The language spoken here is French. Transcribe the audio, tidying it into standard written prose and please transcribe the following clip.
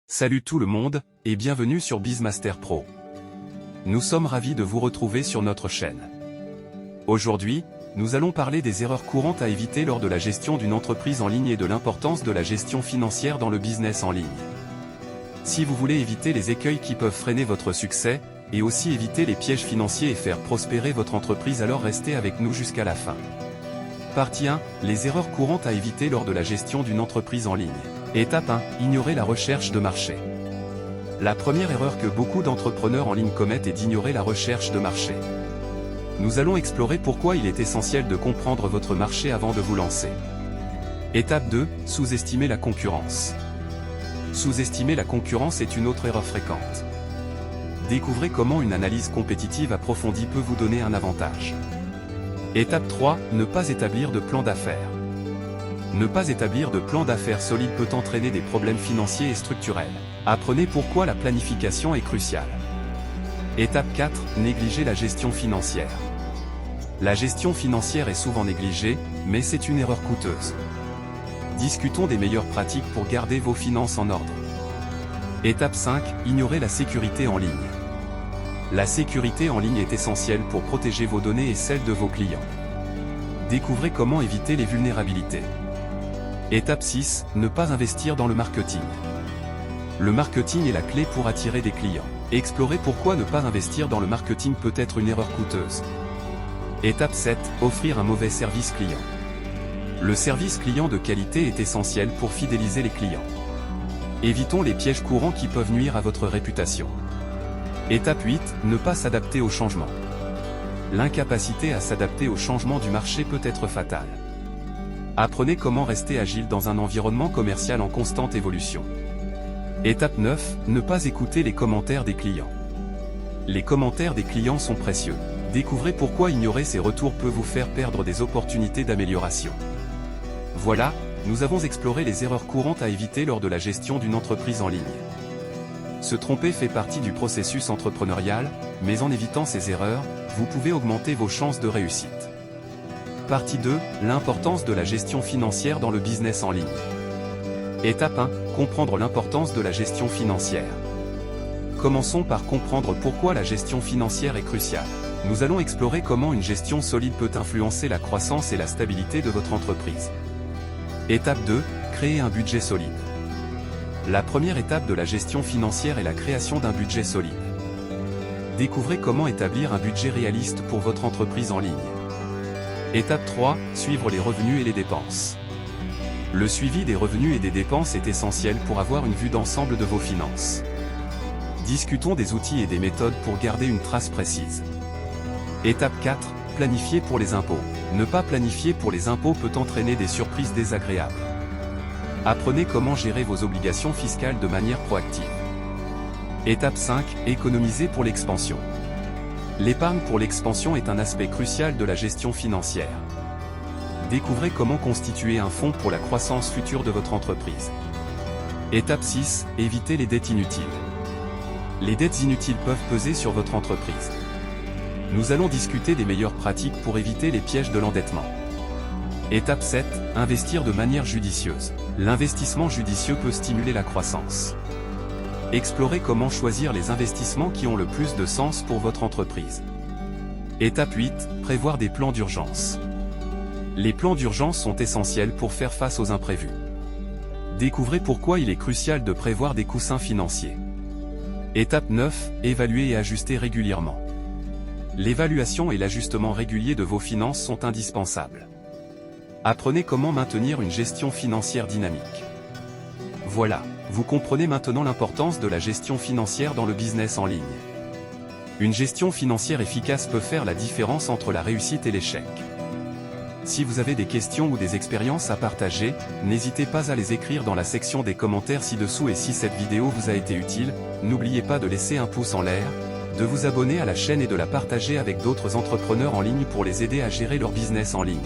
Salut tout le monde, et bienvenue sur BizMaster Pro. Nous sommes ravis de vous retrouver sur notre chaîne. Aujourd'hui, nous allons parler des erreurs courantes à éviter lors de la gestion d'une entreprise en ligne et de l'importance de la gestion financière dans le business en ligne. Si vous voulez éviter les écueils qui peuvent freiner votre succès, et aussi éviter les pièges financiers et faire prospérer votre entreprise, alors restez avec nous jusqu'à la fin. Partie 1, les erreurs courantes à éviter lors de la gestion d'une entreprise en ligne. Étape 1, ignorer la recherche de marché. La première erreur que beaucoup d'entrepreneurs en ligne commettent est d'ignorer la recherche de marché. Nous allons explorer pourquoi il est essentiel de comprendre votre marché avant de vous lancer. Étape 2, sous-estimer la concurrence. Sous-estimer la concurrence est une autre erreur fréquente. Découvrez comment une analyse compétitive approfondie peut vous donner un avantage. Étape 3, ne pas établir de plan d'affaires. Ne pas établir de plan d'affaires solide peut entraîner des problèmes financiers et structurels. Apprenez pourquoi la planification est cruciale. Étape 4, négliger la gestion financière. La gestion financière est souvent négligée, mais c'est une erreur coûteuse. Discutons des meilleures pratiques pour garder vos finances en ordre. Étape 5, ignorer la sécurité en ligne. La sécurité en ligne est essentielle pour protéger vos données et celles de vos clients. Découvrez comment éviter les vulnérabilités. Étape 6, ne pas investir dans le marketing. Le marketing est la clé pour attirer des clients. Explorez pourquoi ne pas investir dans le marketing peut être une erreur coûteuse. Étape 7, offrir un mauvais service client. Le service client de qualité est essentiel pour fidéliser les clients. Évitons les pièges courants qui peuvent nuire à votre réputation. Étape 8, ne pas s'adapter au changement. L'incapacité à s'adapter au changement du marché peut être fatale. Apprenez comment rester agile dans un environnement commercial en constante évolution. Étape 9, ne pas écouter les commentaires des clients. Les commentaires des clients sont précieux. Découvrez pourquoi ignorer ces retours peut vous faire perdre des opportunités d'amélioration. Voilà, nous avons exploré les erreurs courantes à éviter lors de la gestion d'une entreprise en ligne. Se tromper fait partie du processus entrepreneurial, mais en évitant ces erreurs, vous pouvez augmenter vos chances de réussite. Partie 2, l'importance de la gestion financière dans le business en ligne. Étape 1, comprendre l'importance de la gestion financière. Commençons par comprendre pourquoi la gestion financière est cruciale. Nous allons explorer comment une gestion solide peut influencer la croissance et la stabilité de votre entreprise. Étape 2, créer un budget solide. La première étape de la gestion financière est la création d'un budget solide. Découvrez comment établir un budget réaliste pour votre entreprise en ligne. Étape 3, suivre les revenus et les dépenses. Le suivi des revenus et des dépenses est essentiel pour avoir une vue d'ensemble de vos finances. Discutons des outils et des méthodes pour garder une trace précise. Étape 4, planifier pour les impôts. Ne pas planifier pour les impôts peut entraîner des surprises désagréables. Apprenez comment gérer vos obligations fiscales de manière proactive. Étape 5, économiser pour l'expansion. L'épargne pour l'expansion est un aspect crucial de la gestion financière. Découvrez comment constituer un fonds pour la croissance future de votre entreprise. Étape 6, éviter les dettes inutiles. Les dettes inutiles peuvent peser sur votre entreprise. Nous allons discuter des meilleures pratiques pour éviter les pièges de l'endettement. Étape 7, investir de manière judicieuse. L'investissement judicieux peut stimuler la croissance. Explorez comment choisir les investissements qui ont le plus de sens pour votre entreprise. Étape 8, prévoir des plans d'urgence. Les plans d'urgence sont essentiels pour faire face aux imprévus. Découvrez pourquoi il est crucial de prévoir des coussins financiers. Étape 9, évaluer et ajuster régulièrement. L'évaluation et l'ajustement régulier de vos finances sont indispensables. Apprenez comment maintenir une gestion financière dynamique. Voilà, vous comprenez maintenant l'importance de la gestion financière dans le business en ligne. Une gestion financière efficace peut faire la différence entre la réussite et l'échec. Si vous avez des questions ou des expériences à partager, n'hésitez pas à les écrire dans la section des commentaires ci-dessous, et si cette vidéo vous a été utile, n'oubliez pas de laisser un pouce en l'air, de vous abonner à la chaîne et de la partager avec d'autres entrepreneurs en ligne pour les aider à gérer leur business en ligne.